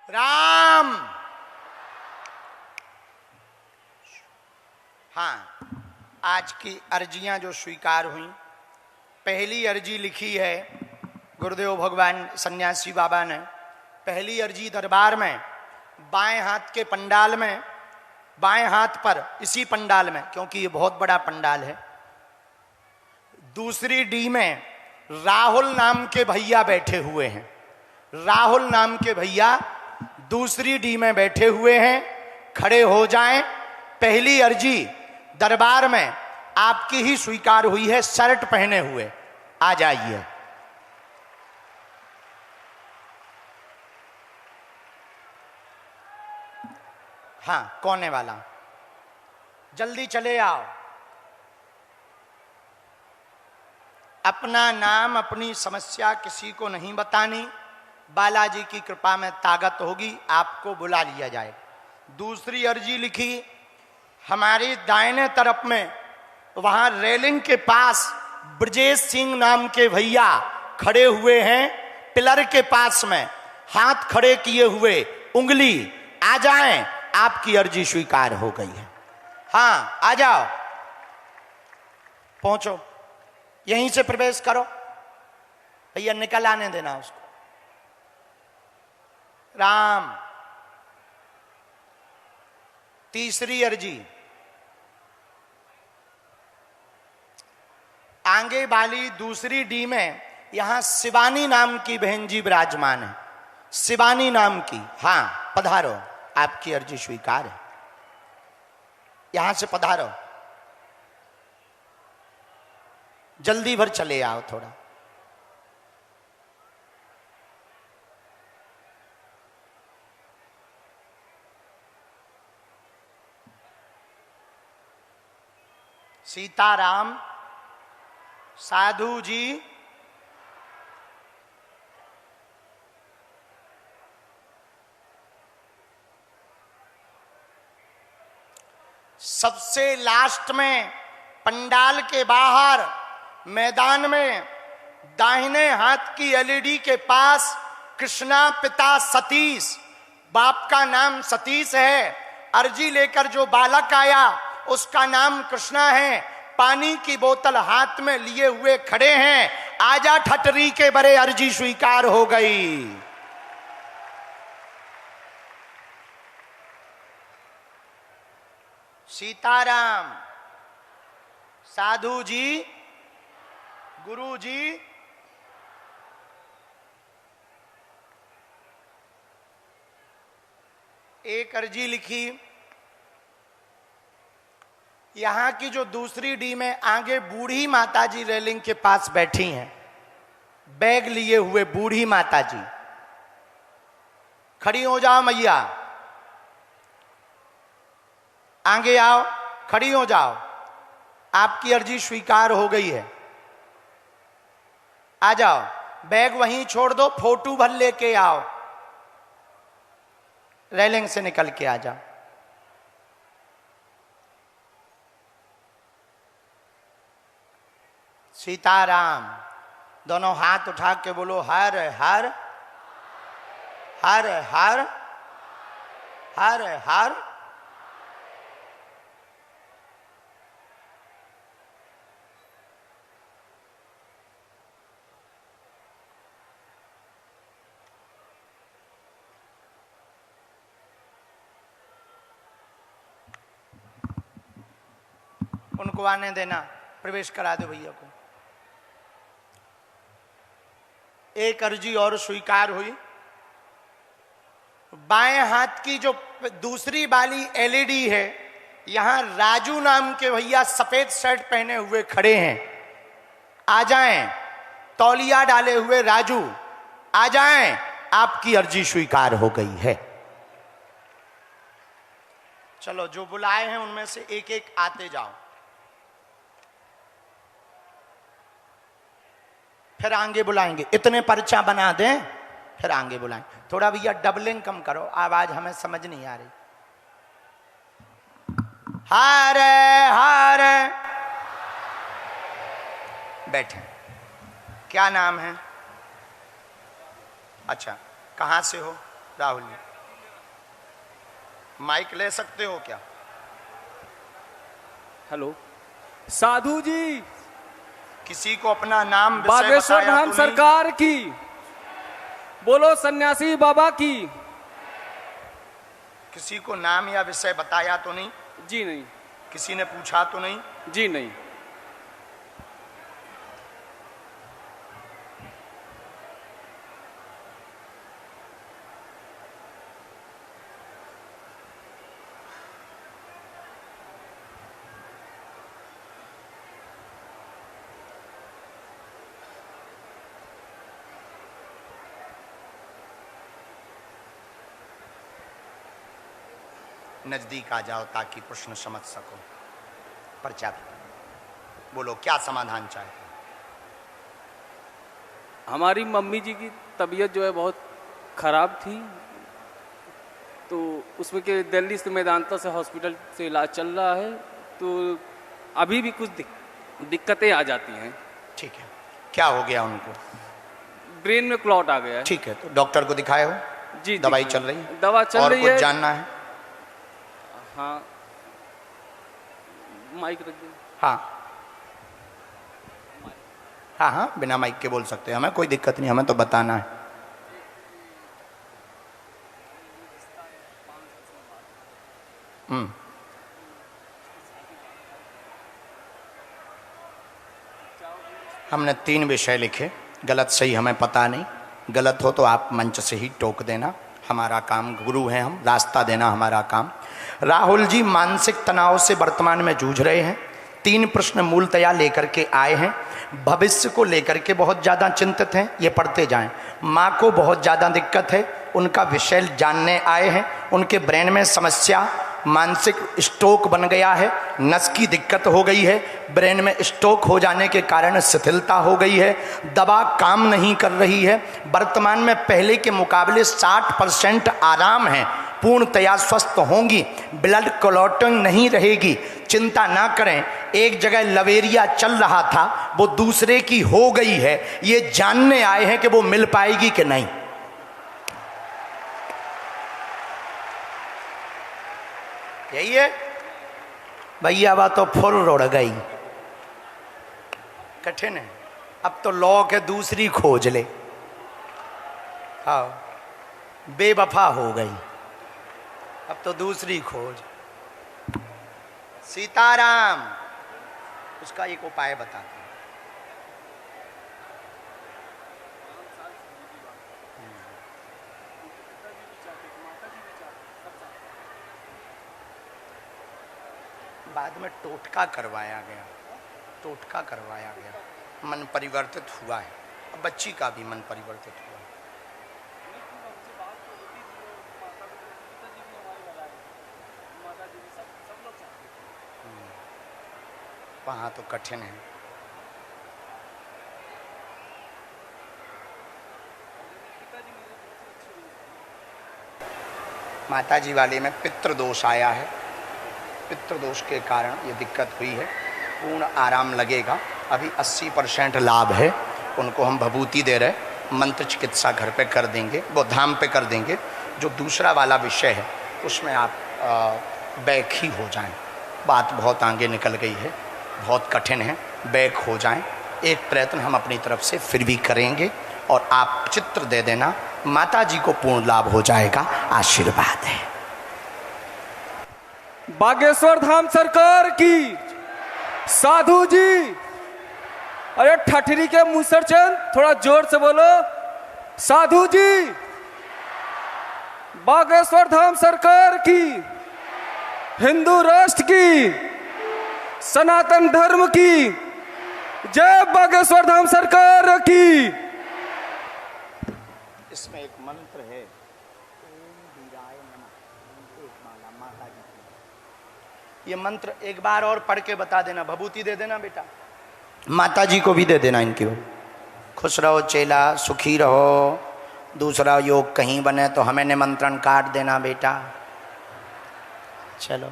राम। हाँ, आज की अर्जियां जो स्वीकार हुई, पहली अर्जी लिखी है गुरुदेव भगवान सन्यासी बाबा ने। पहली अर्जी दरबार में बाएं हाथ के पंडाल में, बाएं हाथ पर इसी पंडाल में, क्योंकि ये बहुत बड़ा पंडाल है, दूसरी डी में राहुल नाम के भैया बैठे हुए हैं। राहुल नाम के भैया दूसरी डी में बैठे हुए हैं। खड़े हो जाएं। पहली अर्जी दरबार में आपकी ही स्वीकार हुई है, शर्ट पहने हुए। आ जाइए। हाँ, कोने वाला, जल्दी चले आओ। अपना नाम, अपनी समस्या किसी को नहीं बतानी। बालाजी की कृपा में ताकत होगी, आपको बुला लिया जाएगा। दूसरी अर्जी लिखी हमारी दाहिने तरफ में, वहां रेलिंग के पास ब्रजेश सिंह नाम के भैया खड़े हुए हैं, पिलर के पास में हाथ खड़े किए हुए, उंगली। आ जाएं, आपकी अर्जी स्वीकार हो गई है। हाँ, आ जाओ, पहुंचो, यहीं से प्रवेश करो। भैया निकल आने देना उसको। राम। तीसरी अर्जी आगे वाली दूसरी डी में, यहां शिवानी नाम की बहन जी विराजमान है। शिवानी नाम की। हाँ, पधारो, आपकी अर्जी स्वीकार है। यहां से पधारो, जल्दी भर चले आओ थोड़ा। सीताराम। साधु जी। सबसे लास्ट में पंडाल के बाहर मैदान में दाहिने हाथ की एलईडी के पास कृष्णा पिता सतीश, बाप का नाम सतीश है। अर्जी लेकर जो बालक आया उसका नाम कृष्णा है। पानी की बोतल हाथ में लिए हुए खड़े हैं। आजा ठटरी के बड़े, अर्जी स्वीकार हो गई। सीताराम। साधु जी, गुरु जी, एक अर्जी लिखी। यहां की जो दूसरी डी में आगे बूढ़ी माताजी रेलिंग के पास बैठी हैं, बैग लिए हुए बूढ़ी माताजी। खड़ी हो जाओ मैया, आगे आओ, खड़ी हो जाओ, आपकी अर्जी स्वीकार हो गई है। आ जाओ, बैग वहीं छोड़ दो, फोटो भर लेके आओ, रेलिंग से निकल के आ जाओ। सीताराम। दोनों हाथ उठा के बोलो हर हर हर हर हर हर। उनको आने देना, प्रवेश करा दो भैया को। एक अर्जी और स्वीकार हुई। बाएं हाथ की जो दूसरी वाली एलईडी है, यहां राजू नाम के भैया सफेद शर्ट पहने हुए खड़े हैं। आ जाएं, तौलिया डाले हुए राजू, आ जाएं, आपकी अर्जी स्वीकार हो गई है। चलो, जो बुलाए हैं उनमें से एक एक आते जाओ, फिर आगे बुलाएंगे। इतने पर्चा बना दें, फिर आगे बुलाएंगे। थोड़ा भैया डबलिंग कम करो, आवाज हमें समझ नहीं आ रही। हरे हरे। बैठे। क्या नाम है? अच्छा, कहां से हो? राहुल जी। माइक ले सकते हो क्या? हेलो साधु जी, किसी को अपना नाम विषय बागेश्वर बताया धाम तो नहीं? सरकार की, बोलो सन्यासी बाबा की। किसी को नाम या विषय बताया तो नहीं? जी नहीं। किसी ने पूछा तो नहीं? जी नहीं। नजदीक आ जाओ ताकि प्रश्न समझ सको। पर्चा बोलो, क्या समाधान चाहे? हमारी मम्मी जी की तबीयत जो है बहुत ख़राब थी, तो उसमें के दिल्ली से मेदांता से हॉस्पिटल से इलाज चल रहा है, तो अभी भी कुछ दिक्कतें आ जाती हैं। ठीक है, क्या हो गया उनको? ब्रेन में क्लॉट आ गया है। ठीक है, तो डॉक्टर को दिखाए हो? जी। दवाई चल रही है? दवा चल और रही कुछ है। जानना है? हाँ, माइक रख दे। हाँ हाँ हाँ, बिना माइक के बोल सकते हैं, हमें कोई दिक्कत नहीं, हमें तो बताना है। हमने 3 विषय लिखे, गलत सही हमें पता नहीं, गलत हो तो आप मंच से ही टोक देना, हमारा काम, गुरु हैं हम, रास्ता देना हमारा काम। राहुल जी मानसिक तनाव से वर्तमान में जूझ रहे हैं, 3 प्रश्न मूलतया लेकर के आए हैं। भविष्य को लेकर के बहुत ज़्यादा चिंतित हैं, ये पढ़ते जाएं। माँ को बहुत ज़्यादा दिक्कत है, उनका विषय जानने आए हैं। उनके ब्रेन में समस्या, मानसिक स्ट्रोक बन गया है, नस की दिक्कत हो गई है, ब्रेन में स्ट्रोक हो जाने के कारण शिथिलता हो गई है, दवा काम नहीं कर रही है। वर्तमान में पहले के मुकाबले 60% आराम है, पूर्णतया स्वस्थ होंगी, ब्लड क्लॉटिंग नहीं रहेगी, चिंता ना करें। एक जगह लवेरिया चल रहा था, वो दूसरे की हो गई है, ये जानने आए हैं कि वो मिल पाएगी कि नहीं। यही है भैया, बात तो फुर उड़ गई, कठिन है। अब तो लॉ के दूसरी खोज ले। हाँ, बेवफा हो गई, अब तो दूसरी खोज। सीताराम, उसका एक उपाय बताते हैं। बाद में टोटका करवाया गया, टोटका करवाया गया, मन परिवर्तित हुआ है। अब बच्ची का भी मन परिवर्तित हुआ है। वहाँ तो कठिन है। माताजी वाले में पितृदोष आया है, पितृदोष के कारण ये दिक्कत हुई है। पूर्ण आराम लगेगा, अभी 80% लाभ है। उनको हम भभूति दे रहे, मंत्र चिकित्सा घर पे कर देंगे, वो धाम पे कर देंगे। जो दूसरा वाला विषय है उसमें आप बैक ही हो जाएं। बात बहुत आगे निकल गई है, बहुत कठिन है, बैक हो जाएं। एक प्रयत्न हम अपनी तरफ से फिर भी करेंगे और आप चित्र दे देना, माता जी को पूर्ण लाभ हो जाएगा। आशीर्वाद है। बागेश्वर धाम सरकार की। साधु जी, अरे ठठरी के मुसरचंद, थोड़ा जोर से बोलो। साधु जी, बागेश्वर धाम सरकार की, हिंदू राष्ट्र की, सनातन धर्म की जय। बागेश्वर धाम सरकार की। इसमें एक मंत्र है, ओम वीराय नमः, एक माला माता जी की। ये मंत्र एक बार और पढ़ के बता देना, भभूति दे देना बेटा, माता जी को भी दे देना इनकी। खुश रहो चेला, सुखी रहो। दूसरा योग कहीं बने तो हमें निमंत्रण कार्ड देना बेटा। चलो।